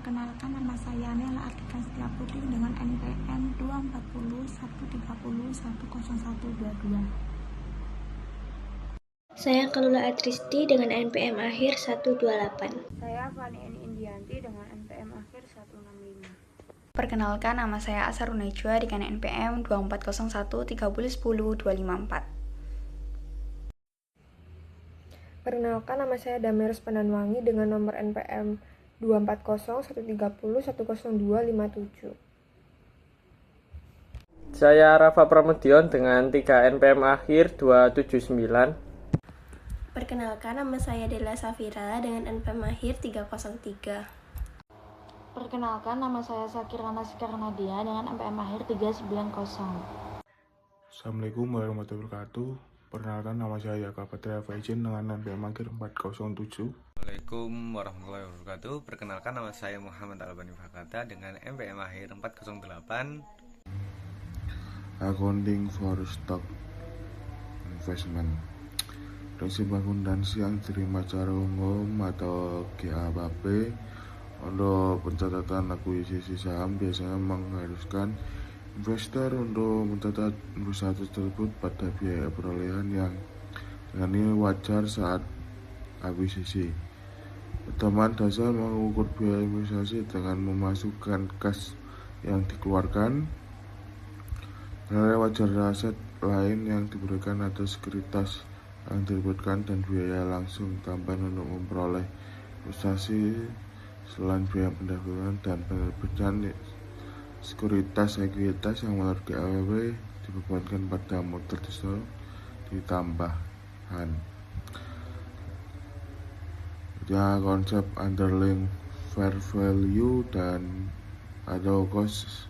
Perkenalkan, nama saya Nela Ardika Setiaputri dengan NPM 240 130 10122. Saya Kalula Atristi dengan NPM akhir 128. Saya Fani Eni Indianti dengan NPM akhir 165. Perkenalkan, nama saya Asarun Najwa dengan NPM 2401 30 10 254. Perkenalkan, nama saya Damerus Pandanwangi dengan nomor NPM 240 130 10257. Saya Rafa Pramudion dengan 3 NPM akhir 279. Perkenalkan, nama saya Dela Safira dengan NPM akhir 303. Perkenalkan, nama saya Sakirana Sikarnadia dengan NPM akhir 390. Assalamualaikum warahmatullahi wabarakatuh. Perkenalkan, nama saya Yaka Patria Faizin dengan NPM akhir 407. Assalamualaikum warahmatullahi wabarakatuh. Perkenalkan, nama saya Muhammad Albani Fakata dengan NPM akhir 408. Accounting for Stock Investment. Prinsip akuntansi yang diterima secara umum atau GAAP untuk pencatatan akuisisi saham biasanya mengharuskan investor untuk mencatat investasi tersebut pada biaya perolehan yang dengan nilai wajar saat akuisisi. Pertemuan dasar mengukur biaya investasi dengan memasukkan kas yang dikeluarkan, nilai wajar aset lain yang diberikan atas sekuritas yang diterbitkan, dan biaya langsung tambahan untuk memperoleh investasi selain biaya pendaftaran dan penerbitan sekuritas ekuitas yang menurut GAAP dibebankan pada modal ditambahkan. Ya, konsep underlying fair value dan atau cost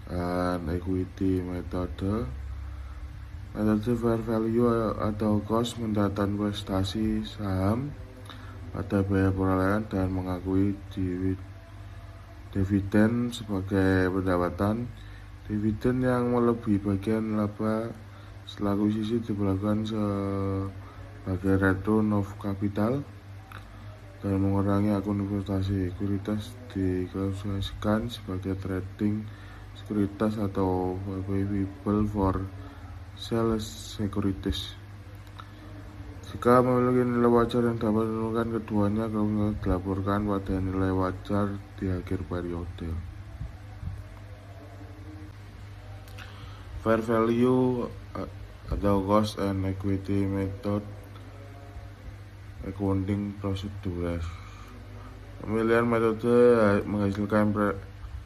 and equity metode. Metode fair value atau cost mendata investasi saham pada biaya perolehan dan mengakui dividen sebagai pendapatan. Dividen yang melebihi bagian laba setelah akuisisi diperlakukan sebagai return of capital dan mengurangi akun investasi. Sekuritas diklasifikasikan sebagai trading sekuritas atau available for sale securities. Jika memiliki nilai wajar yang dapat menentukan keduanya, kemudian dilaporkan pada nilai wajar di akhir periode. Fair value atau cost and equity method accounting procedures. Pemilihan metode menghasilkan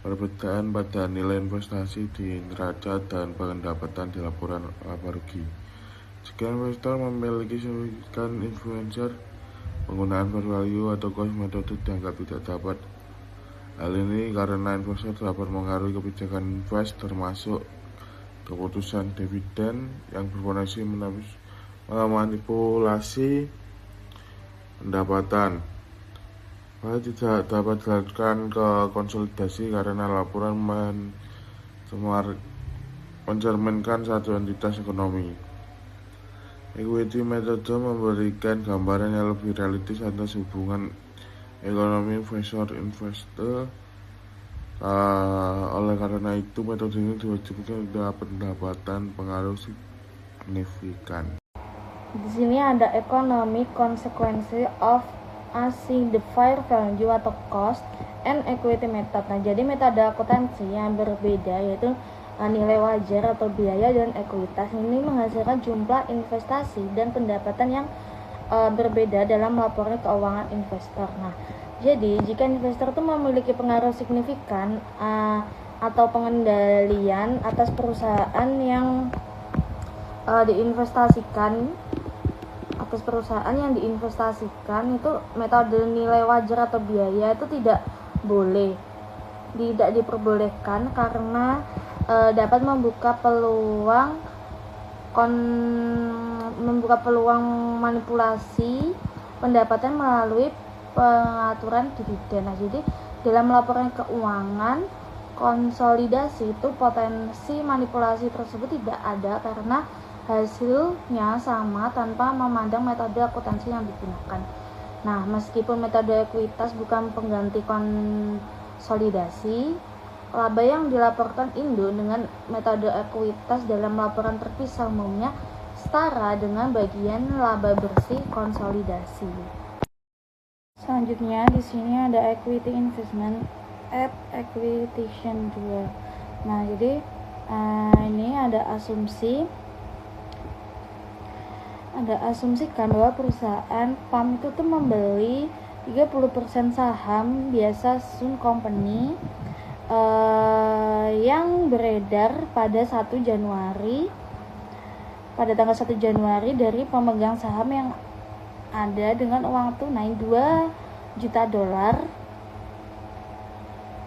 perbedaan pada nilai investasi di neraca dan pendapatan di laporan laba rugi. Jika investor memiliki signifikan influencer, penggunaan fair value atau cost metode dianggap tidak dapat. Hal ini karena investor dapat mengaruhi kebijakan invest, termasuk keputusan dividen yang berpotensi memanipulasi pendapatan. Hal tidak dapat dilakukan ke konsolidasi karena laporan mencerminkan satu entitas ekonomi. Equity metode memberikan gambaran yang lebih realistis atas hubungan ekonomi investor. Oleh karena itu, metode ini diwajibkan pada pendapatan pengaruh signifikan. Di sini ada economic consequence of assessing the fair value atau cost and equity method. Nah, jadi metode akuntansi yang berbeda yaitu nilai wajar atau biaya dan ekuitas ini menghasilkan jumlah investasi dan pendapatan yang berbeda dalam laporan keuangan investor. Nah, jadi jika investor itu memiliki pengaruh signifikan atau pengendalian atas perusahaan yang diinvestasikan itu metode nilai wajar atau biaya itu tidak diperbolehkan karena dapat membuka peluang manipulasi pendapatan melalui pengaturan dividen. Nah, jadi dalam laporan keuangan konsolidasi itu potensi manipulasi tersebut tidak ada karena hasilnya sama tanpa memandang metode akuntansi yang digunakan. Nah, meskipun metode ekuitas bukan pengganti konsolidasi, laba yang dilaporkan Indo dengan metode ekuitas dalam laporan terpisah umumnya setara dengan bagian laba bersih konsolidasi. Selanjutnya di sini ada equity investment at acquisition 2. Nah, jadi ini ada asumsikan bahwa perusahaan PAM itu tuh membeli 30% saham biasa Sun Company yang beredar pada tanggal 1 Januari dari pemegang saham yang ada dengan uang tunai $2 juta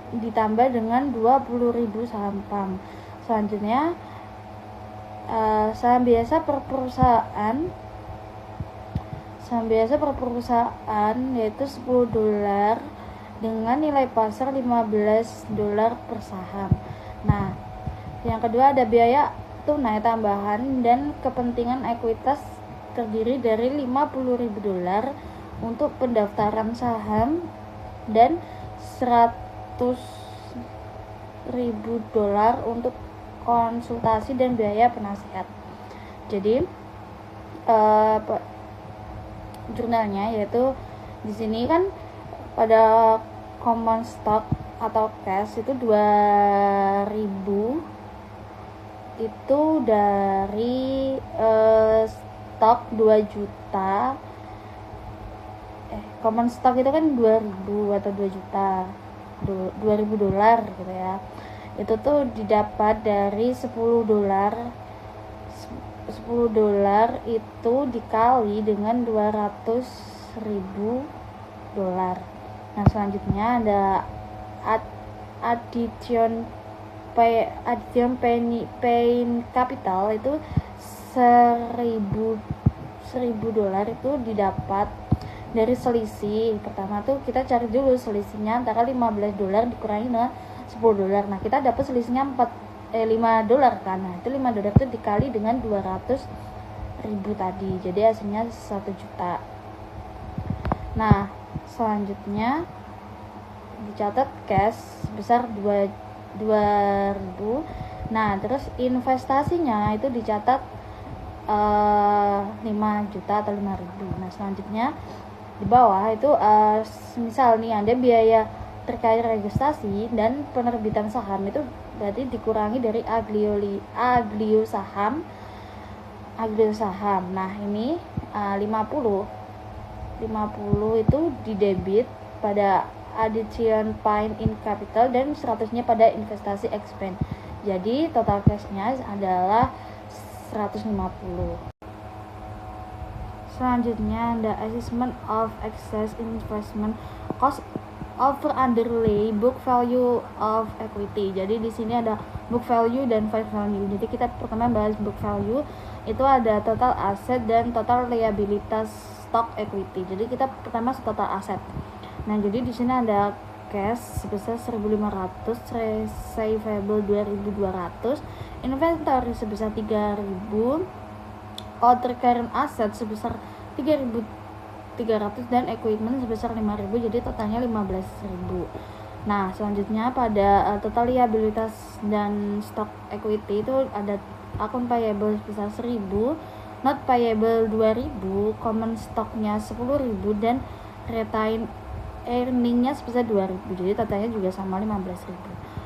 ditambah dengan 20.000 saham PAM. Selanjutnya saham biasa per perusahaan yaitu $10 dengan nilai pasar $15 per saham. Nah, yang kedua ada biaya tunai tambahan dan kepentingan ekuitas terdiri dari $50.000 untuk pendaftaran saham dan $100.000 untuk konsultasi dan biaya penasihat. Jadi jurnalnya yaitu di sini kan pada common stock atau cash itu 2.000 itu dari stok 2 juta common stock itu kan 2.000 atau 2 juta $2.000 gitu ya. Itu tuh didapat dari $10 itu dikali dengan $200.000. Nah, selanjutnya ada addition pain capital itu $1.000 itu didapat dari selisih. Pertama tuh kita cari dulu selisihnya antara $15 dikurangi dengan $10. Nah, kita dapat selisihnya $5 kan. Nah, itu $5 itu dikali dengan 200.000 tadi. Jadi hasilnya 1 juta. Nah, selanjutnya dicatat cash sebesar 2.000. Nah, terus investasinya itu dicatat 5 juta atau 5.000. Nah, selanjutnya di bawah itu misal nih ada biaya terkait registrasi dan penerbitan saham, itu berarti dikurangi dari aglio saham. Nah, ini 50 itu didebit pada addition pain in capital dan 100-nya pada investasi expense. Jadi total cash-nya adalah 150. Selanjutnya ada assessment of excess investment cost over underlay book value of equity. Jadi di sini ada book value dan fair value. Jadi kita pertama bahas book value, itu ada total aset dan total liabilitas stock equity. Jadi kita pertama total aset. Nah, jadi di sini ada cash sebesar 1.500, receivable 2.200, inventory sebesar 3.000, other current asset sebesar 3.300 dan equipment sebesar 5.000, jadi totalnya 15.000. Nah, selanjutnya pada total liabilitas dan stock equity itu ada akun payable sebesar 1.000, not payable 2.000, common stocknya 10.000 dan retained earningnya sebesar 2.000, jadi totalnya juga sama 15.000.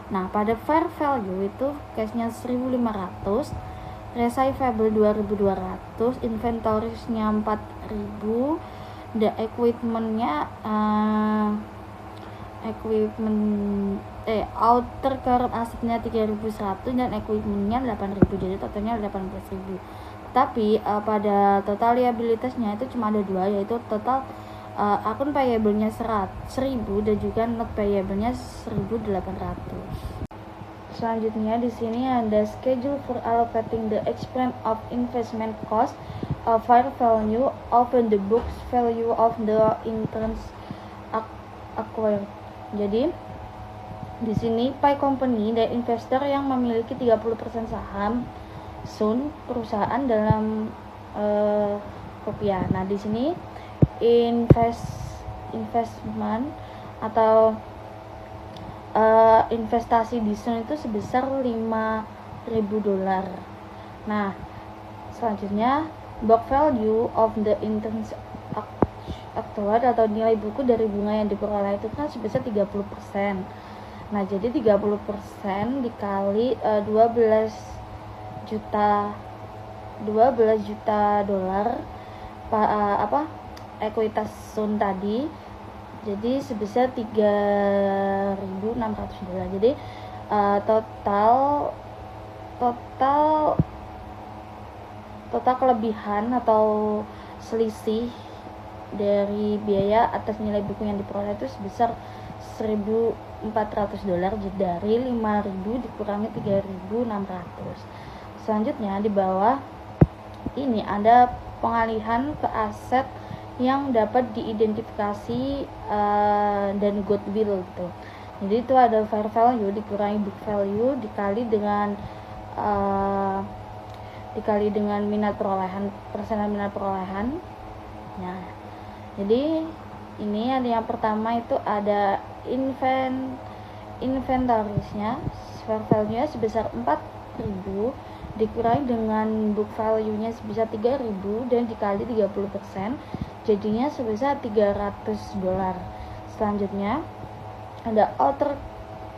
Nah, pada fair value itu cashnya 1.500, receivable 2.200, inventory-nya 4.000, dan equipment-nya outer current asset-nya 3.100 dan equipment-nya 8.000, jadi totalnya 18.000. Tapi pada total liabilitasnya itu cuma ada 2, yaitu total akun payable-nya 1.000 dan juga not payable-nya 1.800. Selanjutnya di sini ada schedule for allocating the expense of investment cost, fair value, open the books value of the interest acquired. Jadi di sini pie company dan investor yang memiliki 30% saham Sun perusahaan dalam rupiah. Nah, di sini investasi investment atau investasi di Sun itu sebesar $5.000. Nah, selanjutnya book value of the interest actual atau nilai buku dari bunga yang diperoleh itu kan sebesar 30%. Nah, jadi 30% dikali 12 juta dolar ekuitas Sun tadi, jadi sebesar $3.600. Jadi total kelebihan atau selisih dari biaya atas nilai buku yang diperoleh itu sebesar $1.400, dari 5.000 dikurangi 3.600. Selanjutnya di bawah ini ada pengalihan ke aset yang dapat diidentifikasi dan goodwill gitu. Jadi itu ada fair value dikurangi book value dikali dengan persenan minat perolehan. Nah, jadi ini ada yang pertama itu ada inventarisnya, fair value-nya sebesar 4.000 dikurangi dengan book value-nya sebesar 3.000 dan dikali 30%, jadinya sebesar $300. Selanjutnya ada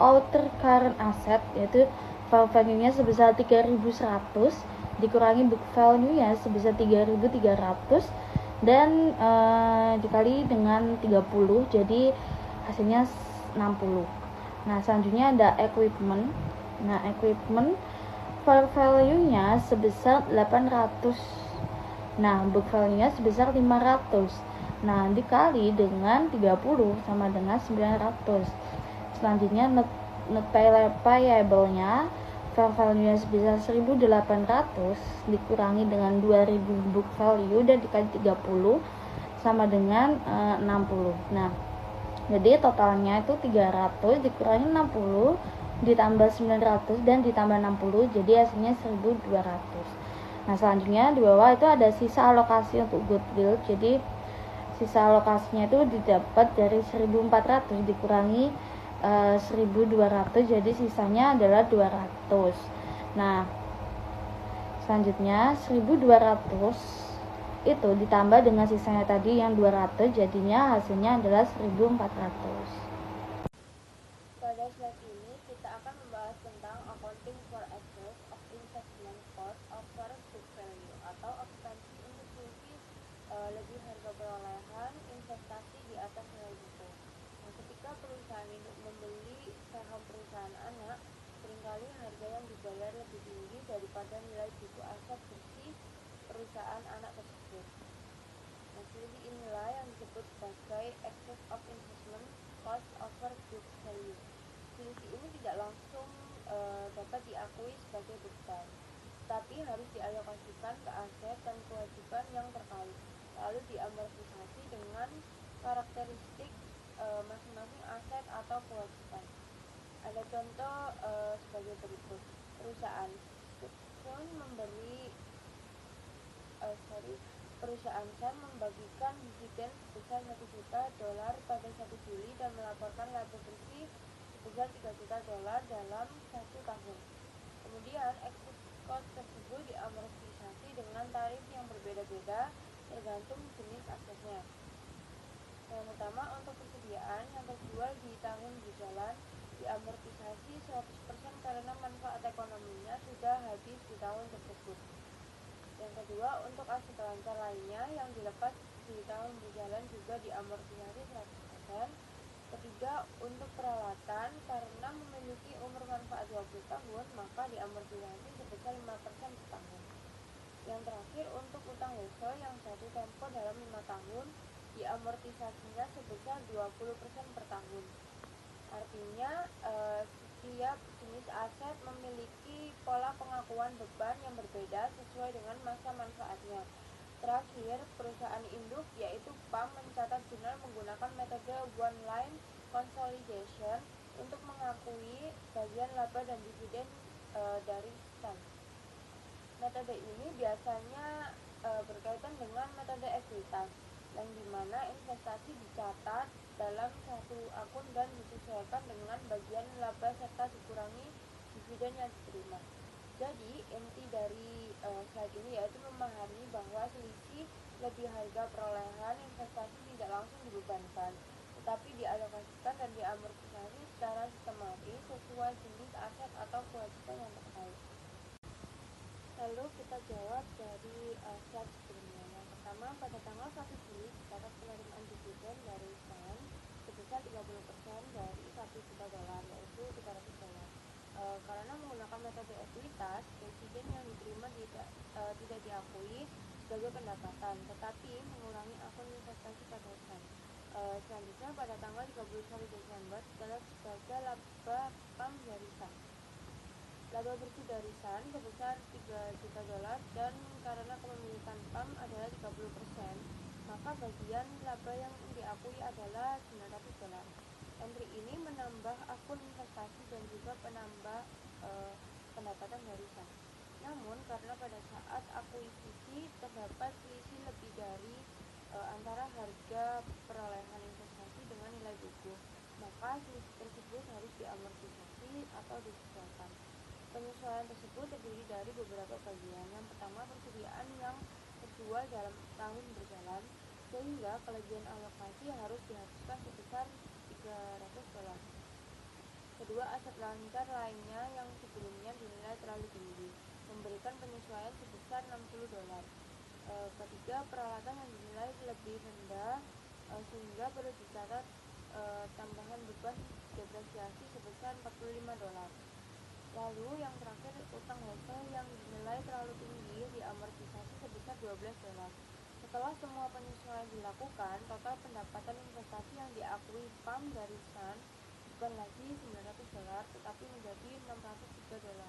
outer current asset, yaitu fair value-nya sebesar 3.100 dikurangi book value-nya sebesar 3.300 dan dikali dengan 30, jadi hasilnya 60. Nah, selanjutnya ada equipment. Nah, equipment fair value-nya sebesar 800. Nah, book value-nya sebesar 500. Nah, dikali dengan 30 sama dengan 900. Selanjutnya net payable-nya fair value-nya sebesar 1.800 dikurangi dengan 2.000 book value dan dikali 30 sama dengan 60. Nah, jadi totalnya itu 300 dikurangi 60 ditambah 900 dan ditambah 60, jadi hasilnya 1.200. Nah, selanjutnya di bawah itu ada sisa alokasi untuk goodwill. Jadi sisa alokasinya itu didapat dari 1.400 dikurangi 1.200, jadi sisanya adalah 200. Nah, selanjutnya 1.200 itu ditambah dengan sisanya tadi yang 200, jadinya hasilnya adalah 1.400. Pada slide ini kita akan membahas tentang accounting for excess of investment cost over book value atau akuntansi untuk selisih lebih harga perolehan investasi di atas nilai buku. Nah, ketika perusahaan induk membeli saham perusahaan anak, seringkali harga yang dibayar lebih tinggi daripada nilai buku aset bersih perusahaan anak tersebut. Nah, selisih inilah yang disebut sebagai excess of investment cost over book value. Selisih ini tidak langsung dapat diakui sebagai beban, tapi harus dialokasikan ke aset dan kewajiban yang terkait, lalu diamortisasi dengan karakteristik masing-masing aset atau kewajiban. Ada contoh sebagai berikut. Perusahaan Sun membagikan dividen sebesar $1 juta pada 1 Juli dan melaporkan laba bersih sebesar $3 juta dalam 1 tahun. Kemudian excess cost tersebut diamortisasi dengan tarif yang berbeda-beda tergantung jenis asetnya. Yang pertama untuk persediaan yang terjual di tahun berjalan diamortisasi 100% karena manfaat ekonominya sudah habis di tahun tersebut. Yang kedua, untuk aset lancar lainnya yang dilepas di tahun berjalan juga diamortisasi 100%. Ketiga, untuk peralatan karena memiliki umur manfaat 20 tahun maka diamortisasi sebesar 5% per tahun. Yang terakhir, untuk utang lease yang jatuh tempo dalam 5 tahun diamortisasinya sebesar 20% per tahun. Artinya setiap jenis aset memiliki pola pengakuan beban yang berbeda sesuai dengan masa manfaatnya. Terakhir, perusahaan induk yaitu PAM mencatat jurnal menggunakan metode one line consolidation untuk mengakui bagian laba dan dividen dari Sun. Metode ini biasanya berkaitan dengan metode ekuitas. yang dimana investasi dicatat dalam satu akun dan disesuaikan dengan bagian laba serta dikurangi dividen yang diterima. Jadi inti dari slide ini yaitu memahami bahwa selisih lebih harga perolehan investasi tidak langsung dibebankan, tetapi dialokasikan dan diamortisasi secara sistematis sesuai jenis aset atau kewajiban yang terkait. Lalu kita jawab dari slide sebelumnya. Yang pertama, pada tanggal 1 Juli tercatat penerimaan dividen dari Sun sebesar 30% dari $1 juta, yaitu $300. Karena menggunakan metode ekuitas, dividen yang diterima tidak diakui sebagai pendapatan, tetapi mengurangi akun investasi pada Sun. Selanjutnya, pada tanggal 31 Desember tercatat sebagai laba PAM dari Sun. Laba bersih dari Sun sebesar $3 juta dan karena kepemilikan PAM adalah 30%, maka bagian laba yang diakui adalah $900. Entry ini menambah akun investasi dan juga penambah pendapatan dari Sun. Namun karena pada saat akuisisi terdapat selisih lebih dari antara harga perolehan investasi dengan nilai buku, maka selisih tersebut harus diamortisasi atau disesuaikan. Penyesuaian tersebut terdiri dari beberapa bagian. Yang pertama, persediaan yang terjual dalam tahun berjalan, sehingga kelebihan alokasi harus dihapuskan sebesar $300. Kedua, aset lancar lainnya yang sebelumnya dinilai terlalu tinggi, memberikan penyesuaian sebesar $60. Ketiga, peralatan yang dinilai lebih rendah, sehingga perlu dicatat tambahan beban depresiasi sebesar $45. Lalu yang terakhir, utang wholesale yang dinilai terlalu tinggi diamortisasi sebesar $12. Setelah semua penyesuaian dilakukan, total pendapatan investasi yang diakui PAM dari Sun bukan lagi $900 tetapi menjadi $603.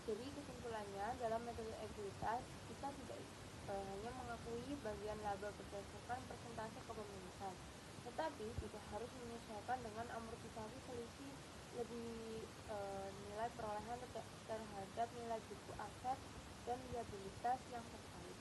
Jadi kesimpulannya, dalam metode ekuitas kita tidak hanya mengakui bagian laba berdasarkan persentase kepemilikan, tetapi juga harus menyesuaikan dengan amortisasi selisih lebih nilai perolehan terhadap nilai buku aset dan liabilitas yang terkait.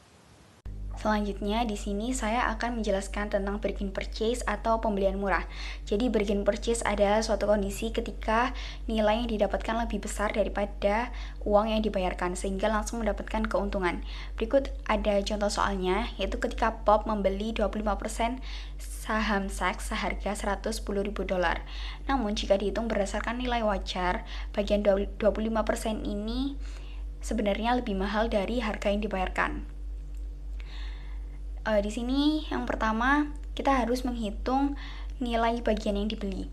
Selanjutnya, di sini saya akan menjelaskan tentang bargain purchase atau pembelian murah. Jadi, bargain purchase adalah suatu kondisi ketika nilai yang didapatkan lebih besar daripada uang yang dibayarkan, sehingga langsung mendapatkan keuntungan. Berikut ada contoh soalnya, yaitu ketika Pop membeli 25% saham Saks seharga $110.000. Namun, jika dihitung berdasarkan nilai wajar, bagian 25% ini sebenarnya lebih mahal dari harga yang dibayarkan. Di sini yang pertama kita harus menghitung nilai bagian yang dibeli.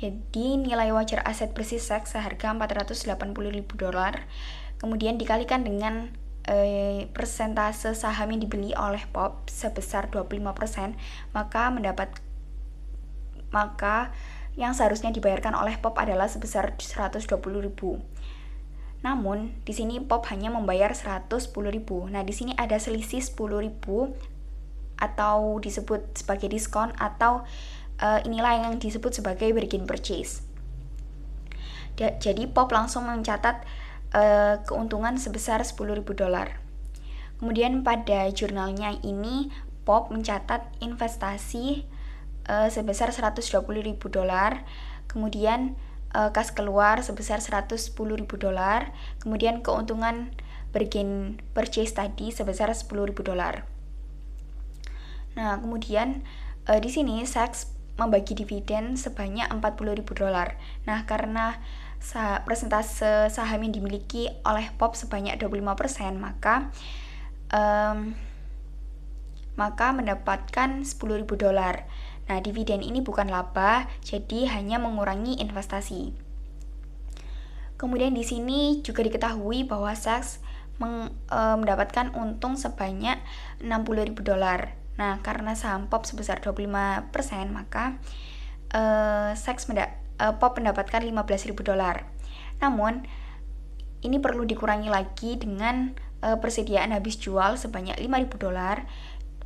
Jadi nilai wajar aset bersih Saks seharga $480.000, kemudian dikalikan dengan persentase saham yang dibeli oleh Pop sebesar 25%, maka yang seharusnya dibayarkan oleh Pop adalah sebesar $120.000. Namun di sini Pop hanya membayar $110.000. Nah, di sini ada selisih $10.000 atau disebut sebagai diskon, atau inilah yang disebut sebagai bargain purchase. Jadi Pop langsung mencatat keuntungan sebesar $10.000. Kemudian pada jurnalnya ini Pop mencatat investasi sebesar $120.000, kemudian kas keluar sebesar $110.000, kemudian keuntungan bargain purchase tadi sebesar $10.000. Nah, kemudian di sini Saks membagi dividen sebanyak $40.000. Nah, karena persentase saham yang dimiliki oleh Pop sebanyak 25%, maka mendapatkan $10.000. Nah, dividen ini bukan laba, jadi hanya mengurangi investasi. Kemudian di sini juga diketahui bahwa Saks mendapatkan untung sebanyak $60.000. Nah, karena saham Pop sebesar 25%, maka Pop mendapatkan $15.000. Namun, ini perlu dikurangi lagi dengan persediaan habis jual sebanyak $5.000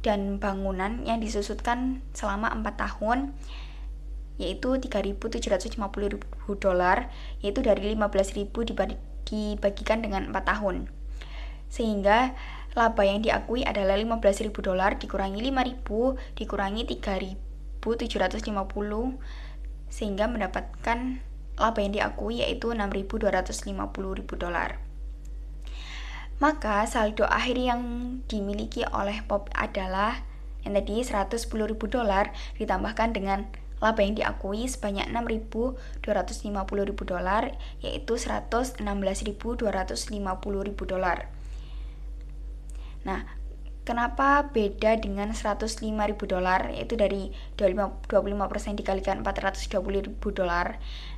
dan bangunan yang disusutkan selama 4 tahun, yaitu $3.750.000, yaitu dari $15.000 dibagikan dengan 4 tahun. Sehingga laba yang diakui adalah $15.000 dikurangi 5.000 dikurangi 3.750 sehingga mendapatkan laba yang diakui yaitu $6.250.000. Maka saldo akhir yang dimiliki oleh POP adalah yang tadi $110.000 ditambahkan dengan laba yang diakui sebanyak $6.250.000 yaitu $116.250.000. Nah, kenapa beda dengan $105.000 yaitu dari 25% dikalikan $420.000?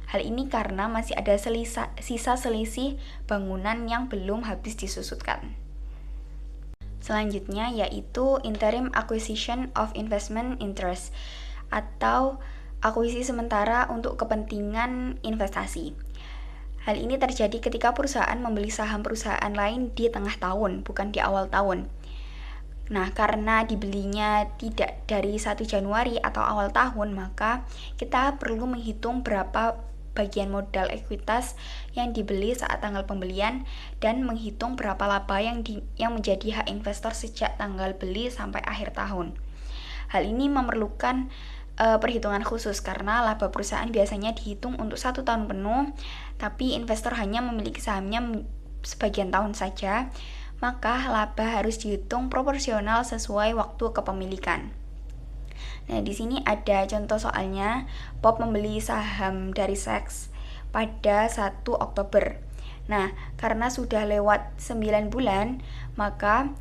Hal ini karena masih ada sisa selisih bangunan yang belum habis disusutkan. Selanjutnya yaitu interim acquisition of investment interest atau akuisisi sementara untuk kepentingan investasi. Hal ini terjadi ketika perusahaan membeli saham perusahaan lain di tengah tahun, bukan di awal tahun. Nah, karena dibelinya tidak dari 1 Januari atau awal tahun, maka kita perlu menghitung berapa bagian modal ekuitas yang dibeli saat tanggal pembelian dan menghitung berapa laba yang menjadi hak investor sejak tanggal beli sampai akhir tahun. Hal ini memerlukan perhitungan khusus karena laba perusahaan biasanya dihitung untuk 1 tahun penuh, tapi investor hanya memiliki sahamnya sebagian tahun saja, maka laba harus dihitung proporsional sesuai waktu kepemilikan. Nah, di sini ada contoh soalnya. POP membeli saham dari SAX pada 1 Oktober. Nah, karena sudah lewat 9 bulan, maka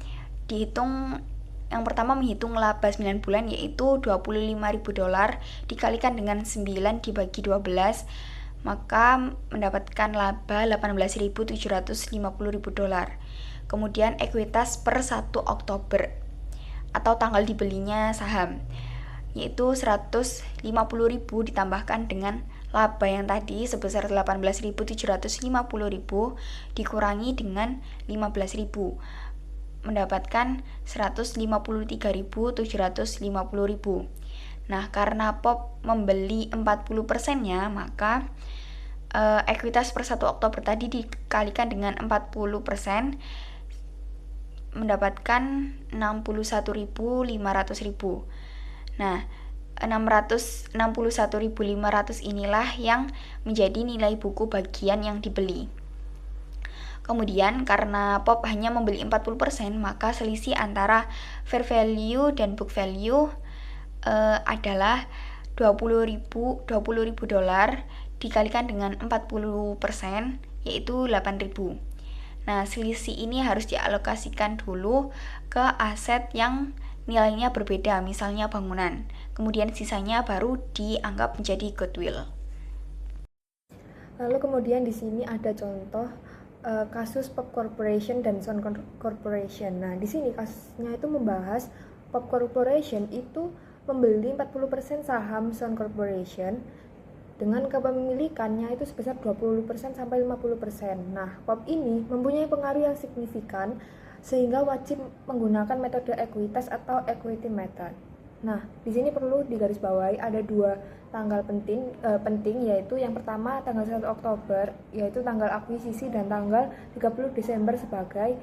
dihitung yang pertama menghitung laba 9 bulan yaitu $25.000 dikalikan dengan 9 dibagi 12, maka mendapatkan laba $18.750.000. Kemudian ekuitas per 1 Oktober atau tanggal dibelinya saham yaitu $150.000 ditambahkan dengan laba yang tadi sebesar $18.750.000 dikurangi dengan 15.000 mendapatkan $153.750.000. Nah, karena POP membeli 40%-nya, maka ekuitas per 1 Oktober tadi dikalikan dengan 40% mendapatkan $61.500.000. Nah, 661.500 inilah yang menjadi nilai buku bagian yang dibeli. Kemudian karena POP hanya membeli 40%, maka selisih antara fair value dan book value adalah $20.000 dikalikan dengan 40% yaitu 8.000. Nah, selisih ini harus dialokasikan dulu ke aset yang nilainya berbeda, misalnya bangunan. Kemudian sisanya baru dianggap menjadi goodwill. Lalu kemudian di sini ada contoh kasus POP Corporation dan Sun Corporation. Nah, di sini kasusnya itu membahas POP Corporation itu membeli 40% saham Sun Corporation dengan kepemilikannya itu sebesar 20% sampai 50%. Nah, POP ini mempunyai pengaruh yang signifikan sehingga wajib menggunakan metode ekuitas atau equity method. Nah, di sini perlu digarisbawahi ada 2 tanggal penting yaitu yang pertama tanggal 1 Oktober yaitu tanggal akuisisi dan tanggal 30 Desember sebagai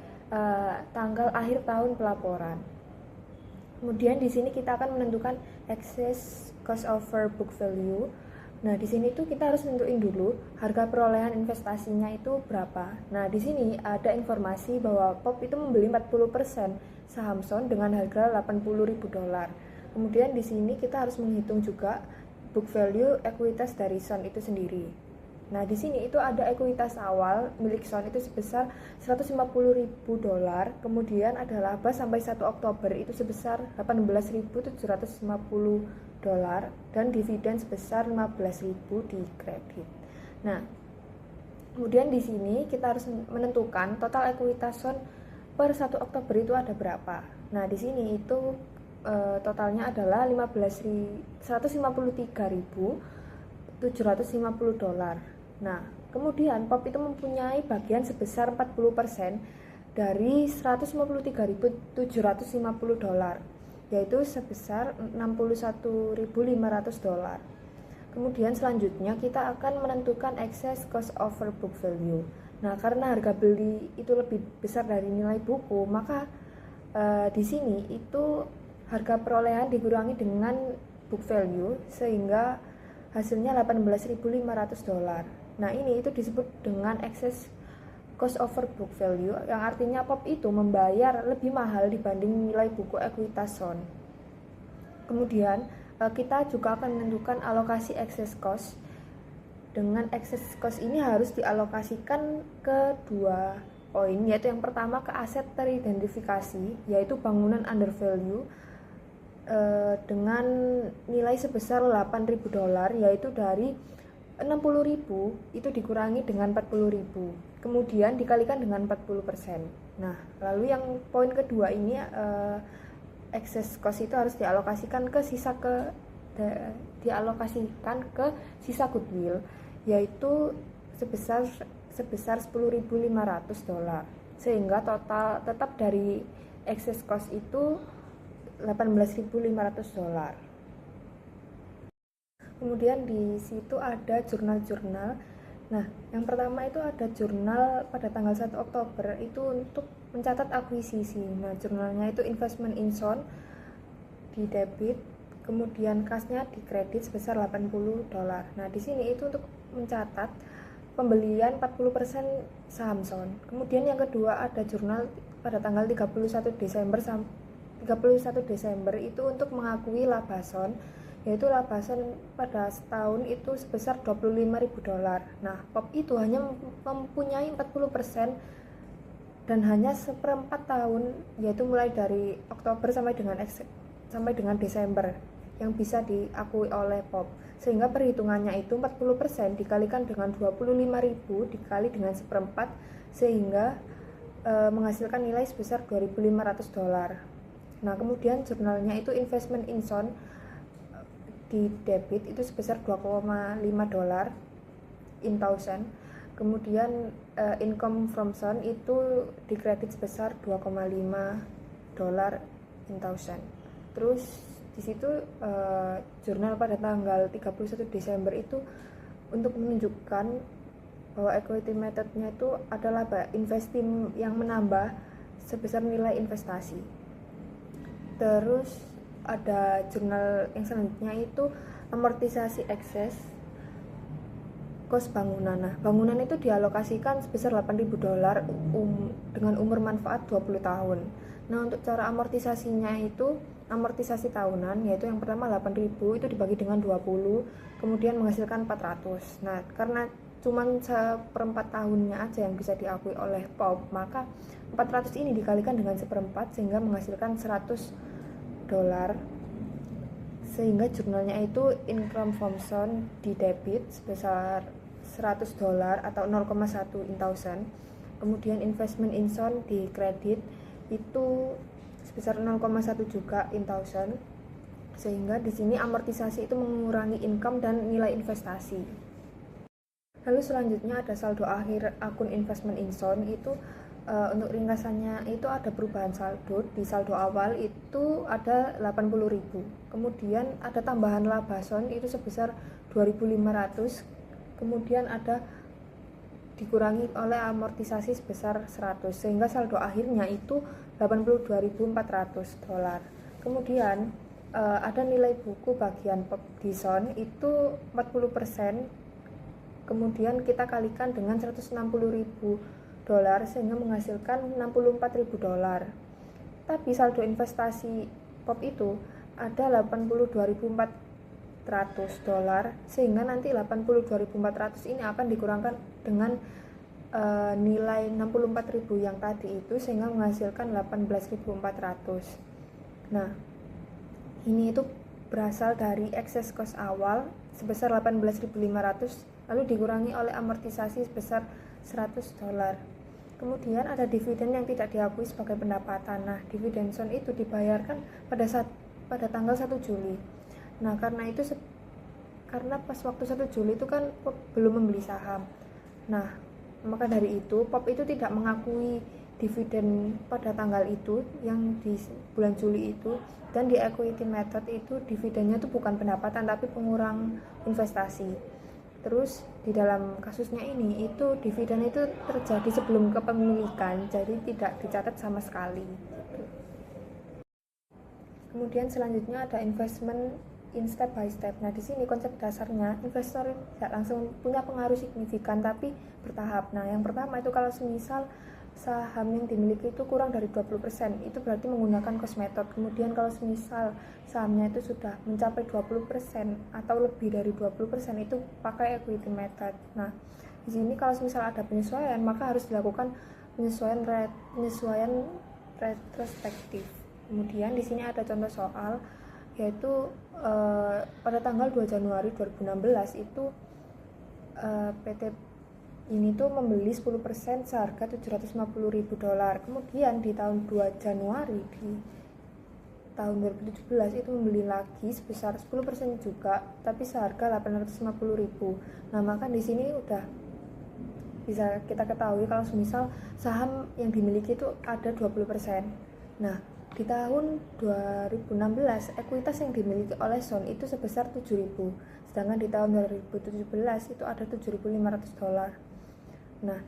tanggal akhir tahun pelaporan. Kemudian di sini kita akan menentukan excess cost over book value. Nah, di sini tuh kita harus nentuin dulu harga perolehan investasinya itu berapa. Nah, di sini ada informasi bahwa POP itu membeli 40% saham Sun dengan harga $80.000. Kemudian di sini kita harus menghitung juga book value ekuitas dari Sun itu sendiri. Nah, di sini itu ada ekuitas awal milik Sun itu sebesar $150.000, kemudian ada laba sampai 1 Oktober itu sebesar $18.750 dan dividen sebesar 15.000 di kredit. Nah, kemudian di sini kita harus menentukan total ekuitas Sun per 1 Oktober itu ada berapa. Nah, di sini itu totalnya adalah $153.750. Nah, kemudian POP itu mempunyai bagian sebesar 40% dari $153.750, yaitu sebesar $61.500. Kemudian selanjutnya kita akan menentukan excess cost over book value. Nah, karena harga beli itu lebih besar dari nilai buku, maka di sini itu harga perolehan dikurangi dengan book value sehingga hasilnya $18.500. Nah, ini itu disebut dengan excess cost over book value, yang artinya POP itu membayar lebih mahal dibanding nilai buku ekuitas Son. Kemudian kita juga akan menentukan alokasi excess cost. Dengan excess cost ini harus dialokasikan ke dua poin, yaitu yang pertama ke aset teridentifikasi, yaitu bangunan under value dengan nilai sebesar $8.000, yaitu dari 60.000 itu dikurangi dengan 40.000, kemudian dikalikan dengan 40%. Nah, lalu yang poin kedua ini excess cost itu harus dialokasikan ke sisa goodwill, yaitu sebesar $10.500, sehingga total tetap dari excess cost itu $18.500. Kemudian di situ ada jurnal-jurnal. Nah, yang pertama itu ada jurnal pada tanggal 1 Oktober itu untuk mencatat akuisisi. Nah, jurnalnya itu investment in Son di debit, kemudian kasnya di kredit sebesar $80. Nah, di sini itu untuk mencatat pembelian 40% saham Son. Kemudian yang kedua ada jurnal pada tanggal 31 Desember itu untuk mengakui laba Son, yaitu laba Son pada setahun itu sebesar $25.000. Nah, POP itu hanya mempunyai 40% dan hanya seperempat tahun, yaitu mulai dari Oktober sampai dengan Desember yang bisa diakui oleh POP, sehingga perhitungannya itu 40% dikalikan dengan 25.000 dikali dengan seperempat, sehingga menghasilkan nilai sebesar $2.500. Nah, kemudian jurnalnya itu investment in Son di debit itu sebesar $2.5 in thousand. Kemudian income from Son itu di kredit sebesar $2.5 in thousand. Terus di situ jurnal pada tanggal 31 Desember itu untuk menunjukkan bahwa equity methodnya itu adalah investing yang menambah sebesar nilai investasi. Terus ada jurnal yang selanjutnya itu amortisasi excess cost bangunan. Nah, bangunan itu dialokasikan sebesar $8.000 dengan umur manfaat 20 tahun. Nah, untuk cara amortisasinya itu amortisasi tahunan, yaitu yang pertama 8.000 itu dibagi dengan 20, kemudian menghasilkan 400. Nah, karena cuman seperempat tahunnya aja yang bisa diakui oleh POP, maka 400 ini dikalikan dengan seperempat sehingga menghasilkan $100, sehingga jurnalnya itu income from Son di debit sebesar $100 atau 0,1 in thousand. Kemudian investment in Son di kredit itu sebesar 0,1 juga in thousand, sehingga di sini amortisasi itu mengurangi income dan nilai investasi. Lalu selanjutnya ada saldo akhir akun investment in Son. Itu untuk ringkasannya itu ada perubahan saldo. Di saldo awal itu ada 80.000, kemudian ada tambahan laba Son itu sebesar 2.500, kemudian ada dikurangi oleh amortisasi sebesar 100, sehingga saldo akhirnya itu $82.400. Kemudian ada nilai buku bagian POP di Son itu 40%, kemudian kita kalikan dengan $160.000 sehingga menghasilkan $64.000. Tapi saldo investasi POP itu ada $82.400, sehingga nanti $82.400 ini akan dikurangkan dengan nilai 64.000 yang tadi itu, sehingga menghasilkan 18.400. Nah, ini itu berasal dari excess cost awal sebesar 18.500, lalu dikurangi oleh amortisasi sebesar $100. Kemudian ada dividen yang tidak diakui sebagai pendapatan. Nah, dividen Son itu dibayarkan pada tanggal 1 Juli. Nah, karena pas waktu 1 Juli itu kan POP belum membeli saham. Nah, maka dari itu POP itu tidak mengakui dividen pada tanggal itu yang di bulan Juli itu, dan di equity method itu dividennya itu bukan pendapatan tapi pengurang investasi. Terus di dalam kasusnya ini itu dividen itu terjadi sebelum kepemilikan, jadi tidak dicatat sama sekali gitu. Kemudian selanjutnya ada investment in step by step. Nah, di sini konsep dasarnya investor tidak langsung punya pengaruh signifikan tapi bertahap. Nah, yang pertama itu kalau semisal saham yang dimiliki itu kurang dari 20%, itu berarti menggunakan cost method. Kemudian kalau semisal sahamnya itu sudah mencapai 20% atau lebih dari 20%, itu pakai equity method. Nah, di sini kalau semisal ada penyesuaian, maka harus dilakukan penyesuaian retrospektif. Kemudian di sini ada contoh soal, yaitu pada tanggal 2 Januari 2016 itu PT ini tuh membeli 10% seharga $750.000. Kemudian di tahun 2 Januari di tahun 2017 itu membeli lagi sebesar 10% juga, tapi seharga $850.000. Nah, maka di sini udah bisa kita ketahui kalau semisal saham yang dimiliki itu ada 20%. Nah, di tahun 2016 ekuitas yang dimiliki oleh Son itu sebesar 7.000, sedangkan di tahun 2017 itu ada $7.500. Nah,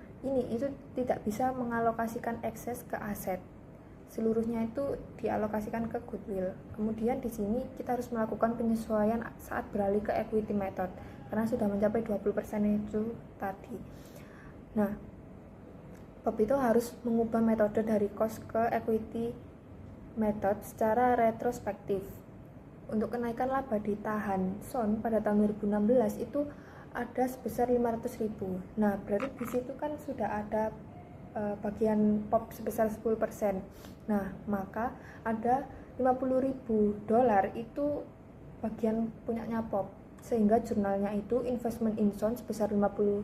itu tidak bisa mengalokasikan ekses ke aset. Seluruhnya itu dialokasikan ke goodwill. Kemudian di sini kita harus melakukan penyesuaian saat beralih ke equity method karena sudah mencapai 20% itu tadi. Nah, Bob itu harus mengubah metode dari cost ke equity method secara retrospektif. Untuk kenaikan laba ditahan Son pada tahun 2016 itu ada sebesar 500.000. Nah, berarti di situ kan sudah ada bagian POP sebesar 10%. Nah, maka ada $50.000 itu bagian punyanya POP, sehingga jurnalnya itu investment in Son sebesar $50.000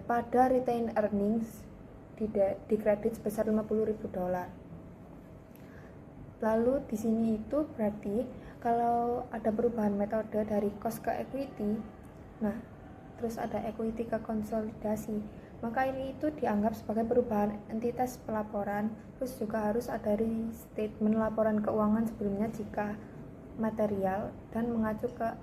pada retained earnings di kredit sebesar $50.000. Lalu di sini itu berarti kalau ada perubahan metode dari cost ke equity, nah terus ada equity ke konsolidasi, maka ini itu dianggap sebagai perubahan entitas pelaporan. Terus juga harus ada restatement laporan keuangan sebelumnya jika material dan mengacu ke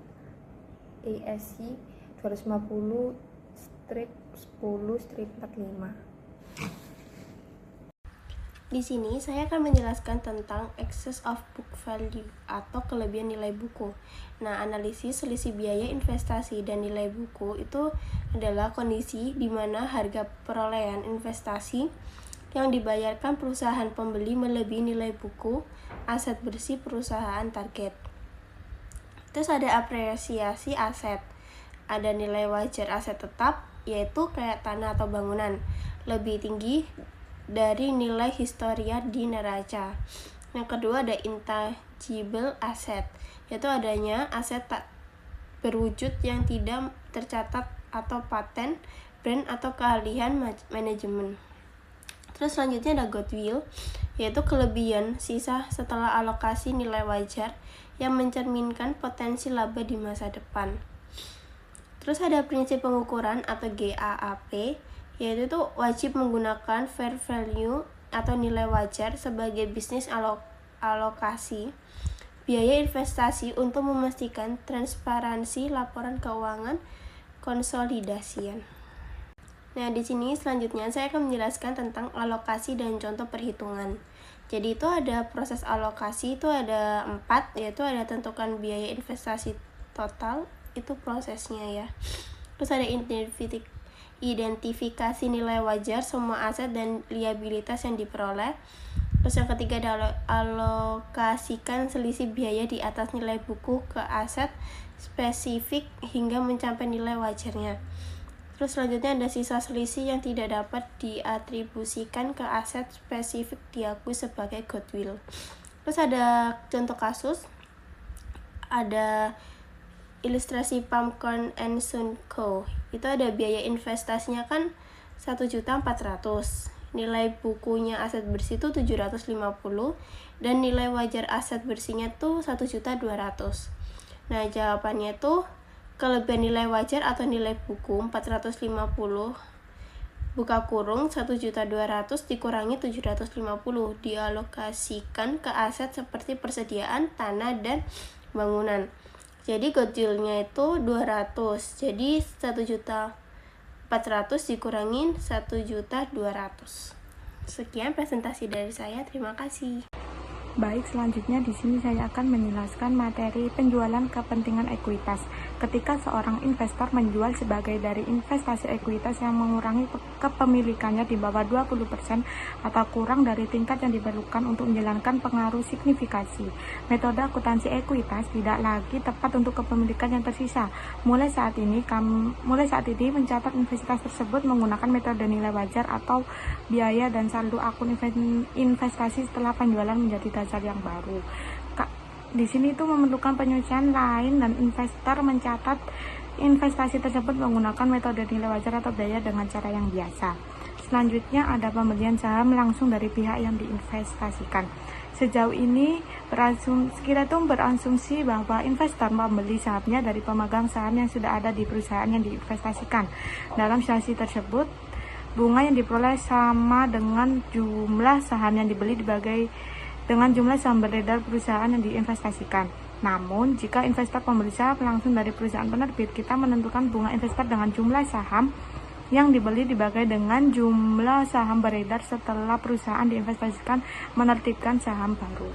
ASC 250/10/45. Di sini saya akan menjelaskan tentang excess of book value atau kelebihan nilai buku. Nah, analisis selisih biaya investasi dan nilai buku itu adalah kondisi di mana harga perolehan investasi yang dibayarkan perusahaan pembeli melebihi nilai buku aset bersih perusahaan target. Terus ada apresiasi aset. Ada nilai wajar aset tetap, yaitu kayak tanah atau bangunan, lebih tinggi dari nilai historia di neraca. Yang kedua ada intangible asset, yaitu adanya aset tak berwujud yang tidak tercatat atau paten, brand atau keahlian manajemen. Terus selanjutnya ada goodwill, yaitu kelebihan sisa setelah alokasi nilai wajar yang mencerminkan potensi laba di masa depan. Terus ada prinsip pengukuran atau GAAP, yaitu itu wajib menggunakan fair value atau nilai wajar sebagai bisnis alokasi biaya investasi untuk memastikan transparansi laporan keuangan konsolidasian. Nah, di sini selanjutnya saya akan menjelaskan tentang alokasi dan contoh perhitungan. Jadi itu ada proses alokasi itu ada 4, yaitu ada tentukan biaya investasi total, itu prosesnya ya. Terus ada identifikasi nilai wajar semua aset dan liabilitas yang diperoleh. Terus yang ketiga adalah alokasikan selisih biaya di atas nilai buku ke aset spesifik hingga mencapai nilai wajarnya. Terus selanjutnya ada sisa selisih yang tidak dapat diatribusikan ke aset spesifik diakui sebagai goodwill. Terus ada contoh kasus, ada ilustrasi Pumpcorn and Son Co. Itu ada biaya investasinya kan 1.400.000, nilai bukunya aset bersih itu 750, dan nilai wajar aset bersihnya tuh 1.200.000. Nah, jawabannya tuh kelebihan nilai wajar atau nilai buku 450 buka kurung 1.200.000 dikurangi 750 dialokasikan ke aset seperti persediaan tanah dan bangunan. Jadi goodwill-nya itu 200. Jadi 1.400.000 dikurangin 1.200.000. Sekian presentasi dari saya, terima kasih. Baik, selanjutnya di sini saya akan menjelaskan materi penjualan kepentingan ekuitas. Ketika seorang investor menjual sebagai dari investasi ekuitas yang mengurangi kepemilikannya di bawah 20% atau kurang dari tingkat yang diperlukan untuk menjalankan pengaruh signifikasi, metode akuntansi ekuitas tidak lagi tepat untuk kepemilikan yang tersisa. Mulai saat ini mencatat investasi tersebut menggunakan metode nilai wajar atau biaya dan saldo akun investasi setelah penjualan menjadi dasar yang baru. Di sini itu memerlukan penyesuaian lain dan investor mencatat investasi tersebut menggunakan metode nilai wajar atau biaya dengan cara yang biasa. Selanjutnya ada pembelian saham langsung dari pihak yang diinvestasikan. Sejauh ini kita itu berasumsi bahwa investor membeli sahamnya dari pemegang saham yang sudah ada di perusahaan yang diinvestasikan. Dalam situasi tersebut, bunga yang diperoleh sama dengan jumlah saham yang dibeli dengan jumlah saham beredar perusahaan yang diinvestasikan. Namun, jika investor pembeli saham langsung dari perusahaan penerbit, kita menentukan bunga investor dengan jumlah saham yang dibeli dibagi dengan jumlah saham beredar setelah perusahaan diinvestasikan menerbitkan saham baru.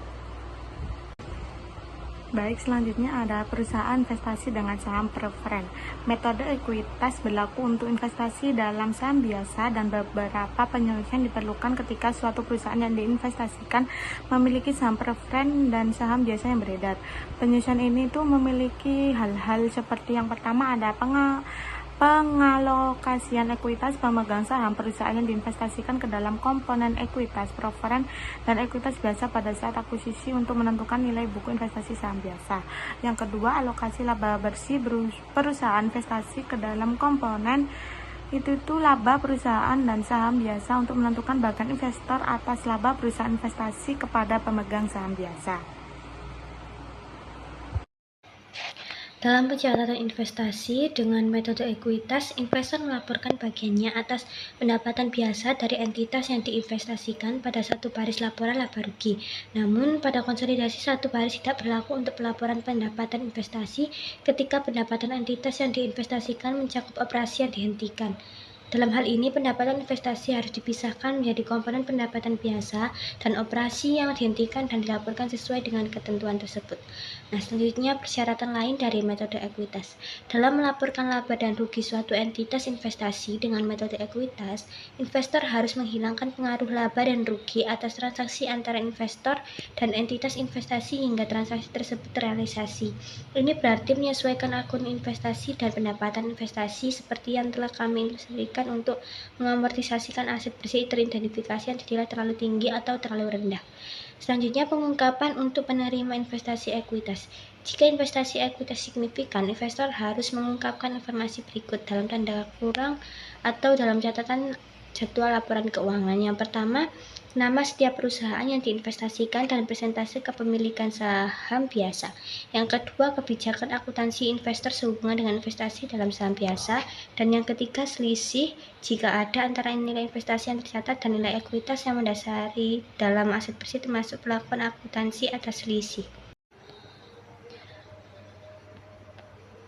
Baik, selanjutnya ada perusahaan investasi dengan saham preferen. Metode ekuitas berlaku untuk investasi dalam saham biasa dan beberapa penyesuaian diperlukan ketika suatu perusahaan yang diinvestasikan memiliki saham preferen dan saham biasa yang beredar. Penyesuaian ini tuh memiliki hal-hal seperti yang pertama ada pengalokasian ekuitas pemegang saham perusahaan yang diinvestasikan ke dalam komponen ekuitas preferen dan ekuitas biasa pada saat akuisisi untuk menentukan nilai buku investasi saham biasa. Yang kedua, alokasi laba bersih perusahaan investasi ke dalam komponen itu laba perusahaan dan saham biasa untuk menentukan bagian investor atas laba perusahaan investasi kepada pemegang saham biasa. Dalam pencatatan investasi dengan metode ekuitas, investor melaporkan bagiannya atas pendapatan biasa dari entitas yang diinvestasikan pada satu baris laporan laba rugi. Namun, pada konsolidasi satu baris tidak berlaku untuk pelaporan pendapatan investasi ketika pendapatan entitas yang diinvestasikan mencakup operasi yang dihentikan. Dalam hal ini, pendapatan investasi harus dipisahkan menjadi komponen pendapatan biasa dan operasi yang dihentikan dan dilaporkan sesuai dengan ketentuan tersebut. Nah, selanjutnya persyaratan lain dari metode ekuitas. Dalam melaporkan laba dan rugi suatu entitas investasi dengan metode ekuitas, investor harus menghilangkan pengaruh laba dan rugi atas transaksi antara investor dan entitas investasi hingga transaksi tersebut terrealisasi. Ini berarti menyesuaikan akun investasi dan pendapatan investasi seperti yang telah kami ilustrasikan untuk mengamortisasikan aset bersih teridentifikasi yang dinilai terlalu tinggi atau terlalu rendah. Selanjutnya, pengungkapan untuk penerima investasi ekuitas. Jika investasi ekuitas signifikan, investor harus mengungkapkan informasi berikut dalam tanda kurung atau dalam catatan jadwal laporan keuangan. Yang pertama, nama setiap perusahaan yang diinvestasikan dan persentase kepemilikan saham biasa. Yang kedua, kebijakan akuntansi investor sehubungan dengan investasi dalam saham biasa. Dan yang ketiga, selisih jika ada antara nilai investasi yang tercatat dan nilai ekuitas yang mendasari dalam aset bersih termasuk pelakuan akuntansi atas selisih.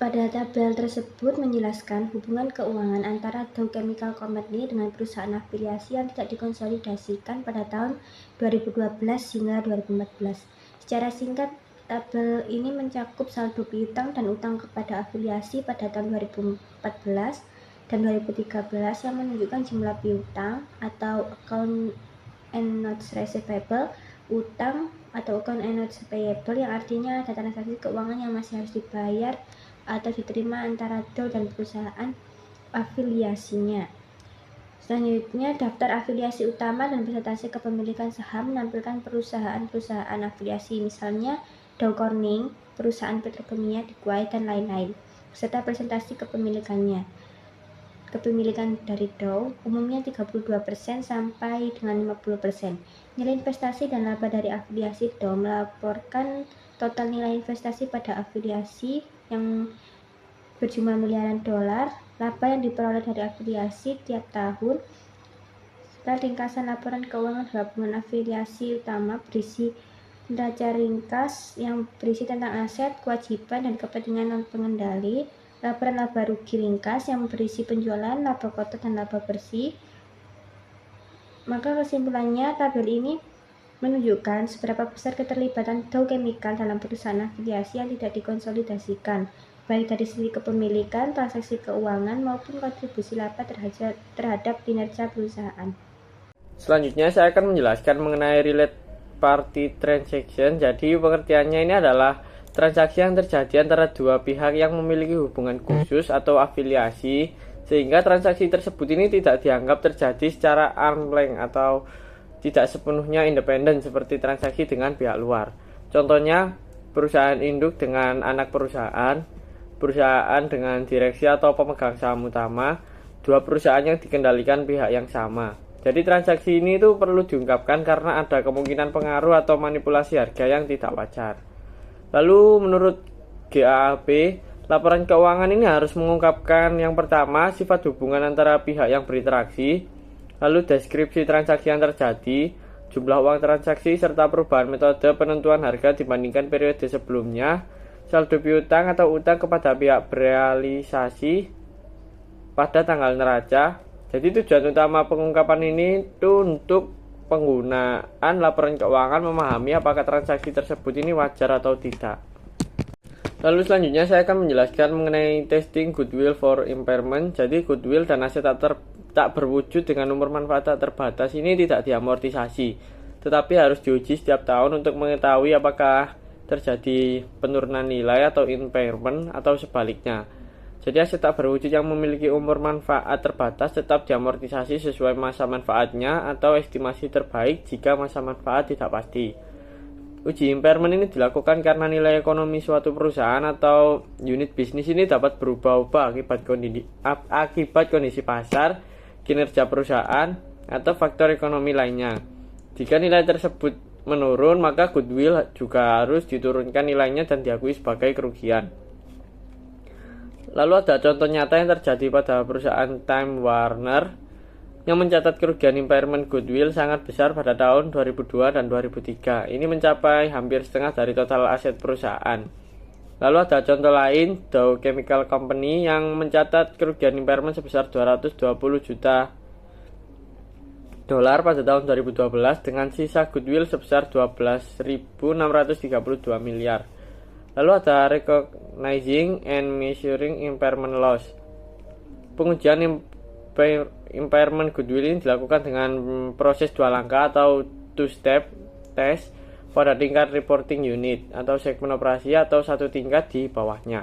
Pada tabel tersebut menjelaskan hubungan keuangan antara Dow Chemical Company dengan perusahaan afiliasi yang tidak dikonsolidasikan pada tahun 2012 hingga 2014. Secara singkat, tabel ini mencakup saldo piutang dan utang kepada afiliasi pada tahun 2014 dan 2013 yang menunjukkan jumlah piutang atau account and notes receivable, utang atau account and notes payable yang artinya ada transaksi keuangan yang masih harus dibayar atau diterima antara Dow dan perusahaan afiliasinya. Selanjutnya, daftar afiliasi utama dan persentase kepemilikan saham menampilkan perusahaan-perusahaan afiliasi, misalnya Dow Corning, perusahaan petrokimia di Kuwait, dan lain-lain, serta presentasi kepemilikannya. Kepemilikan dari Dow umumnya 32% sampai dengan 50%. Nilai investasi dan laba dari afiliasi Dow melaporkan total nilai investasi pada afiliasi yang berjumlah miliaran dolar, laba yang diperoleh dari afiliasi tiap tahun, serta ringkasan laporan keuangan gabungan afiliasi utama berisi neraca ringkas yang berisi tentang aset, kewajiban, dan kepentingan non-pengendali, laporan laba rugi ringkas yang berisi penjualan, laba kotor, dan laba bersih, Maka kesimpulannya, tabel ini menunjukkan seberapa besar keterlibatan Dow Chemical dalam perusahaan afiliasi yang tidak dikonsolidasikan, baik dari sisi kepemilikan, transaksi keuangan, maupun kontribusi laba terhadap kinerja perusahaan. Selanjutnya saya akan menjelaskan mengenai related party transaction. Jadi pengertiannya ini adalah transaksi yang terjadi antara dua pihak yang memiliki hubungan khusus atau afiliasi, sehingga transaksi tersebut ini tidak dianggap terjadi secara arm's length atau tidak sepenuhnya independen seperti transaksi dengan pihak luar. Contohnya, perusahaan induk dengan anak perusahaan, perusahaan dengan direksi atau pemegang saham utama, dua perusahaan yang dikendalikan pihak yang sama. Jadi transaksi ini itu perlu diungkapkan karena ada kemungkinan pengaruh atau manipulasi harga yang tidak wajar. Lalu menurut GAAP, laporan keuangan ini harus mengungkapkan yang pertama sifat hubungan antara pihak yang berinteraksi, lalu deskripsi transaksi yang terjadi, jumlah uang transaksi, serta perubahan metode penentuan harga dibandingkan periode sebelumnya, saldo piutang atau utang kepada pihak berealisasi pada tanggal neraca. Jadi tujuan utama pengungkapan ini itu untuk penggunaan laporan keuangan memahami apakah transaksi tersebut ini wajar atau tidak. Lalu selanjutnya saya akan menjelaskan mengenai testing goodwill for impairment. Jadi goodwill dan aset tak berwujud dengan umur manfaat tak terbatas ini tidak diamortisasi, tetapi harus diuji setiap tahun untuk mengetahui apakah terjadi penurunan nilai atau impairment atau sebaliknya. Jadi aset tak berwujud yang memiliki umur manfaat terbatas tetap diamortisasi sesuai masa manfaatnya atau estimasi terbaik jika masa manfaat tidak pasti. Uji impairment ini dilakukan karena nilai ekonomi suatu perusahaan atau unit bisnis ini dapat berubah-ubah akibat kondisi pasar, kinerja perusahaan, atau faktor ekonomi lainnya. Jika nilai tersebut menurun, maka goodwill juga harus diturunkan nilainya dan diakui sebagai kerugian. Lalu ada contoh nyata yang terjadi pada perusahaan Time Warner yang mencatat kerugian impairment goodwill sangat besar pada tahun 2002 dan 2003. Ini mencapai hampir setengah dari total aset perusahaan. Lalu ada contoh lain, Dow Chemical Company yang mencatat kerugian impairment sebesar 220 juta dolar pada tahun 2012 dengan sisa goodwill sebesar 12.632 miliar. Lalu ada recognizing and measuring impairment loss. Pengujian impairment goodwill ini dilakukan dengan proses dua langkah atau two-step test pada tingkat reporting unit atau segmen operasi atau satu tingkat di bawahnya.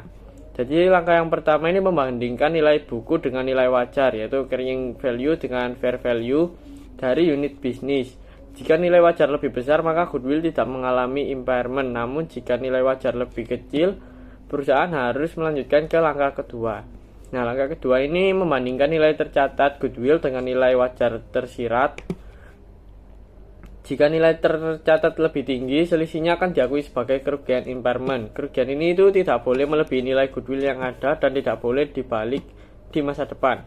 Jadi langkah yang pertama ini membandingkan nilai buku dengan nilai wajar, yaitu carrying value dengan fair value dari unit bisnis. Jika nilai wajar lebih besar, maka goodwill tidak mengalami impairment. Namun jika nilai wajar lebih kecil, perusahaan harus melanjutkan ke langkah kedua. Nah, langkah kedua ini membandingkan nilai tercatat goodwill dengan nilai wajar tersirat. Jika nilai tercatat lebih tinggi, selisihnya akan diakui sebagai kerugian impairment. Kerugian ini itu tidak boleh melebihi nilai goodwill yang ada dan tidak boleh dibalik di masa depan.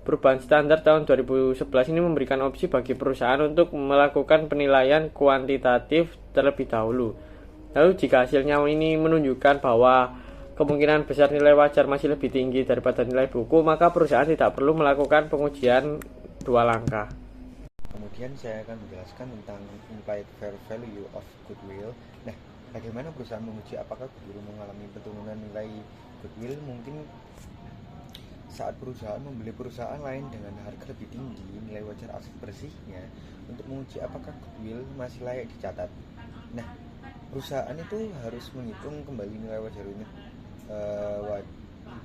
Perubahan standar tahun 2011 ini memberikan opsi bagi perusahaan untuk melakukan penilaian kuantitatif terlebih dahulu. Lalu jika hasilnya ini menunjukkan bahwa kemungkinan besar nilai wajar masih lebih tinggi daripada nilai buku, maka perusahaan tidak perlu melakukan pengujian dua langkah. Kemudian saya akan menjelaskan tentang implied fair value of goodwill. Nah, bagaimana perusahaan menguji apakah goodwill mengalami penurunan nilai goodwill? Mungkin saat perusahaan membeli perusahaan lain dengan harga lebih tinggi nilai wajar aset bersihnya untuk menguji apakah goodwill masih layak dicatat. Nah, perusahaan itu harus menghitung kembali nilai wajar unit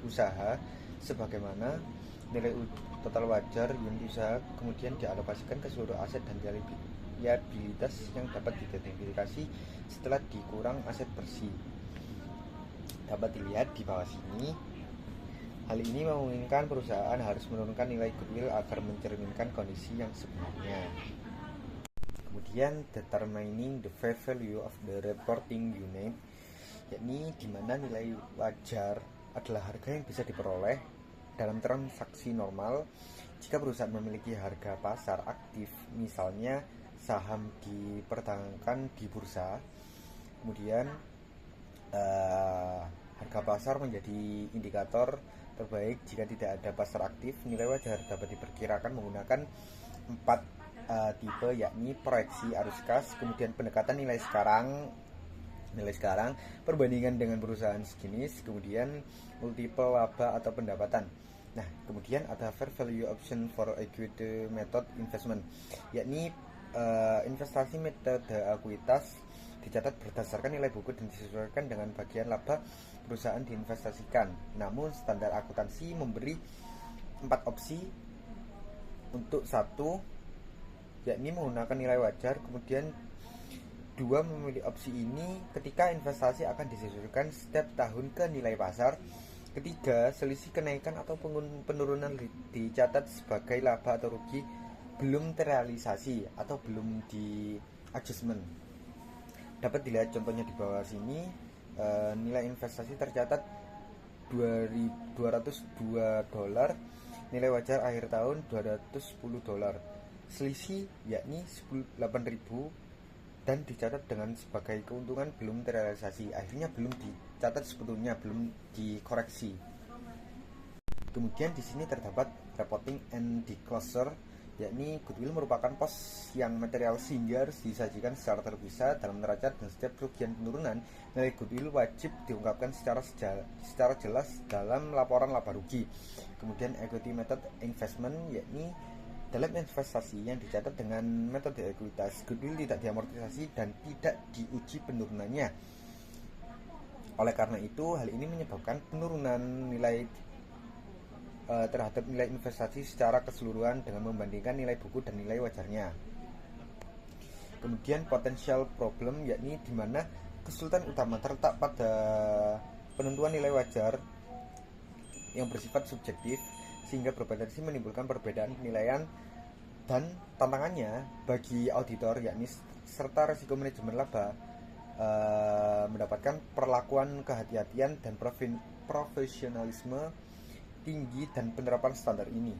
usaha sebagaimana nilai total wajar unit usaha, kemudian dialokasikan ke seluruh aset dan liabilitas yang dapat diidentifikasi setelah dikurang aset bersih. Dapat dilihat di bawah sini. Hal ini memungkinkan perusahaan harus menurunkan nilai goodwill agar mencerminkan kondisi yang sebenarnya. Kemudian determining the fair value of the reporting unit, yakni di mana nilai wajar adalah harga yang bisa diperoleh dalam transaksi normal jika perusahaan memiliki harga pasar aktif, misalnya saham diperdagangkan di bursa. Kemudian harga pasar menjadi indikator terbaik. Jika tidak ada pasar aktif, nilai wajar dapat diperkirakan menggunakan 4 tipe, yakni proyeksi arus kas, kemudian pendekatan nilai sekarang, perbandingan dengan perusahaan sejenis, kemudian multiple laba atau pendapatan. Nah, kemudian ada fair value option for equity method investment, yakni investasi metode ekuitas dicatat berdasarkan nilai buku dan disesuaikan dengan bagian laba perusahaan diinvestasikan. Namun standar akuntansi memberi 4 opsi untuk satu, yakni menggunakan nilai wajar. Kemudian 2, memilih opsi ini ketika investasi akan disesuaikan setiap tahun ke nilai pasar. 3, selisih kenaikan atau penurunan dicatat sebagai laba atau rugi belum terrealisasi atau belum di adjustment. Dapat dilihat contohnya di bawah sini. Nilai investasi tercatat $202, nilai wajar akhir tahun $210, selisih yakni 8.000 dan dicatat dengan sebagai keuntungan belum terrealisasi, akhirnya belum dicatat sebetulnya, belum dikoreksi. Kemudian di sini terdapat reporting and disclosure, yakni goodwill merupakan pos yang material sehingga harus disajikan secara terpisah dalam neraca, dan setiap kerugian penurunan nilai goodwill wajib diungkapkan secara jelas dalam laporan laba rugi. Kemudian equity method investment, yakni dalam investasi yang dicatat dengan metode ekuitas, goodwill tidak diamortisasi dan tidak diuji penurunannya. Oleh karena itu, hal ini menyebabkan penurunan nilai terhadap nilai investasi secara keseluruhan dengan membandingkan nilai buku dan nilai wajarnya. Kemudian potential problem, yakni di mana kesulitan utama terletak pada penentuan nilai wajar yang bersifat subjektif, sehingga berpotensi menimbulkan perbedaan penilaian, dan tantangannya bagi auditor, yakni serta risiko manajemen laba mendapatkan perlakuan kehati-hatian dan profesionalisme tinggi dan penerapan standar ini.